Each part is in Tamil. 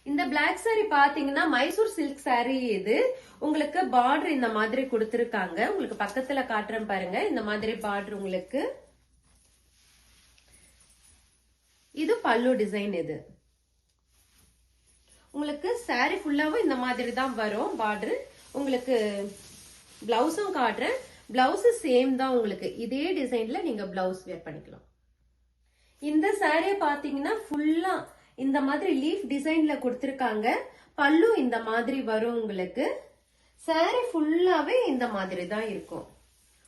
இந்த பிளாக் saree பாத்தீங்கன்னா மைசூர் சில்க் saree. இது உங்களுக்கு பார்டர் இந்த மாதிரி கொடுத்திருக்காங்க. உங்களுக்கு பக்கத்துல காட்டுறேன் பாருங்க. இந்த மாதிரி பார்டர் உங்களுக்கு. இது பல்லு டிசைன். இது உங்களுக்கு saree ஃபுல்லாவும் இந்த மாதிரி தான் வரும் பார்டர். உங்களுக்கு பிளவுஸும் காட்டுறேன். பிளவுஸ் சேம் தான். உங்களுக்கு இதே டிசைன்ல நீங்க பிளவுஸ் வேர் பண்ணிக்கலாம். இந்த saree பாத்தீங்கன்னா ஃபுல்லா இந்த மாதிரி லீஃப் டிசைன்ல கொடுத்திருக்காங்க. பல்லு இந்த மாதிரி வரும். உங்களுக்கு saree ஃபுல்லாவே இந்த மாதிரி தான் இருக்கும்.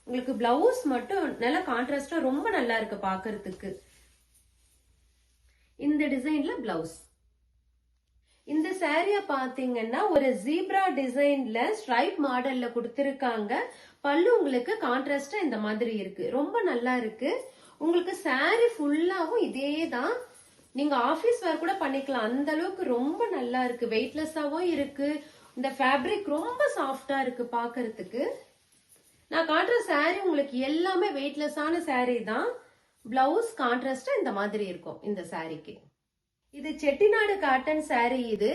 உங்களுக்கு பிளவுஸ் மட்டும் நல்ல கான்ட்ராஸ்டா ரொம்ப நல்லா இருக்கு பாக்குறதுக்கு. இந்த டிசைன்ல பிளவுஸ். இந்த சாரிய பாத்தீங்கன்னா ஒரு ஜீப்ரா டிசைன்ல ஸ்ட்ரைப் மாடல்ல கொடுத்திருக்காங்க. பல்லு உங்களுக்கு கான்ட்ராஸ்டா இந்த மாதிரி இருக்கு. ரொம்ப நல்லா இருக்கு. உங்களுக்கு saree ஃபுல்லாவும் இதே தான். நீங்க ஆபீஸ் வேர் கூட பண்ணிக்கலாம். அந்த அளவுக்கு ரொம்ப நல்லா இருக்கு. வெயிட்லெஸ்ஸாவும் இருக்கு. இந்த ஃபேப்ரிக் ரொம்ப சாஃப்டா இருக்கு பாக்குறதுக்கு. நான் காட்டுற saree உங்களுக்கு எல்லாமே வெயிட்லெஸ்ஸான saree தான். பிளவுஸ் கான்ட்ராஸ்டா இந்த மாதிரி இருக்கும் இந்த சாரிக்கு. இது செட்டிநாடு காட்டன் saree. இது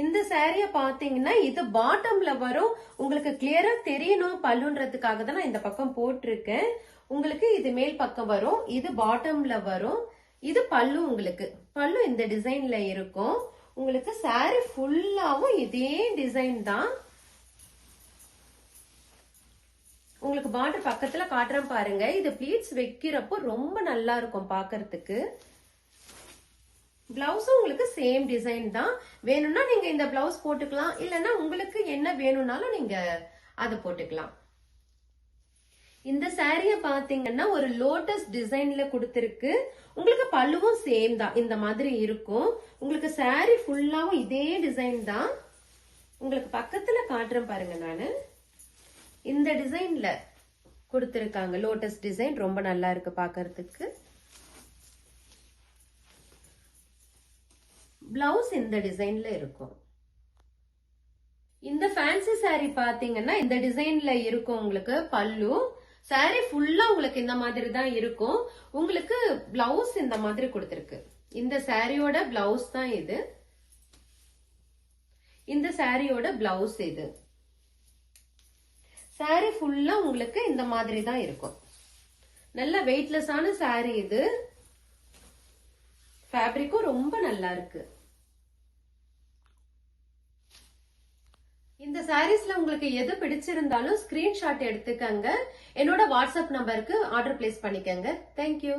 இந்த சாரிய பாத்தீங்கன்னா இது பாட்டம்ல வரும். உங்களுக்கு கிளியரா தெரியணும் பல்லுன்றதுக்காக தான் நான் இந்த பக்கம் போட்டிருக்கேன். உங்களுக்கு இது மேல் பக்கம் வரும். இது பாட்டம்ல வரும். இது பல்லு. உங்களுக்கு பல்லு இந்த டிசைன்ல இருக்கும். உங்களுக்கு saree ஃபுல்லாவும் இதே டிசைன் தான். உங்களுக்கு பார்டர் பக்கத்துல காட்டுறேன் பாருங்க. இது ப்ளீட்ஸ் வைக்கிறப்போ ரொம்ப நல்லா இருக்கும் பாக்குறதுக்கு. பிளவுஸும் உங்களுக்கு சேம் டிசைன் தான். வேணும்னா நீங்க இந்த பிளவுஸ் போட்டுக்கலாம். இல்லைன்னா உங்களுக்கு என்ன வேணும்னாலும் நீங்க அதை போட்டுக்கலாம். இந்த சாரிய பாத்தீங்கன்னா ஒரு லோட்டஸ் டிசைன்ல கொடுத்திருக்கு. உங்களுக்கு பல்லுவும் சேம் தான். இந்த மாதிரி இருக்கும். உங்களுக்கு saree ஃபுல்லாவும் இதே டிசைன் தான். உங்களுக்கு பக்கத்துல காட்டுறேன் பாருங்க. நானு இந்த டிசைன்ல கொடுத்திருக்காங்க. லோட்டஸ் டிசைன் ரொம்ப நல்லா இருக்கு பாக்குறதுக்கு. பிளவுஸ் இந்த டிசைன்ல இருக்கும். இந்த ஃபேன்சி saree பாத்தீங்கன்னா இந்த டிசைன்ல இருக்கும். உங்களுக்கு பல்லு saree ஃபுல்லா உங்களுக்கு இந்த மாதிரி தான் இருக்கும். உங்களுக்கு பிளவுஸ் இந்த மாதிரி கொடுத்திருக்கு. இந்த சாரியோட பிளவுஸ் தான் இது. இந்த சாரியோட பிளவுஸ் இது. saree ஃபுல்லா உங்களுக்கு இந்த மாதிரி தான் இருக்கும். நல்ல வெயிட்லெஸ்ஸான saree இது. ஃபேப்ரிக்கும் ரொம்ப நல்லா இருக்கு. இந்த சாரீஸ்ல உங்களுக்கு எது பிடிச்சிருந்தாலும் ஸ்கிரீன்ஷாட் எடுத்துக்கங்க. என்னோட வாட்ஸ்அப் நம்பருக்கு ஆர்டர் பிளேஸ் பண்ணிக்கங்க. தேங்க்யூ.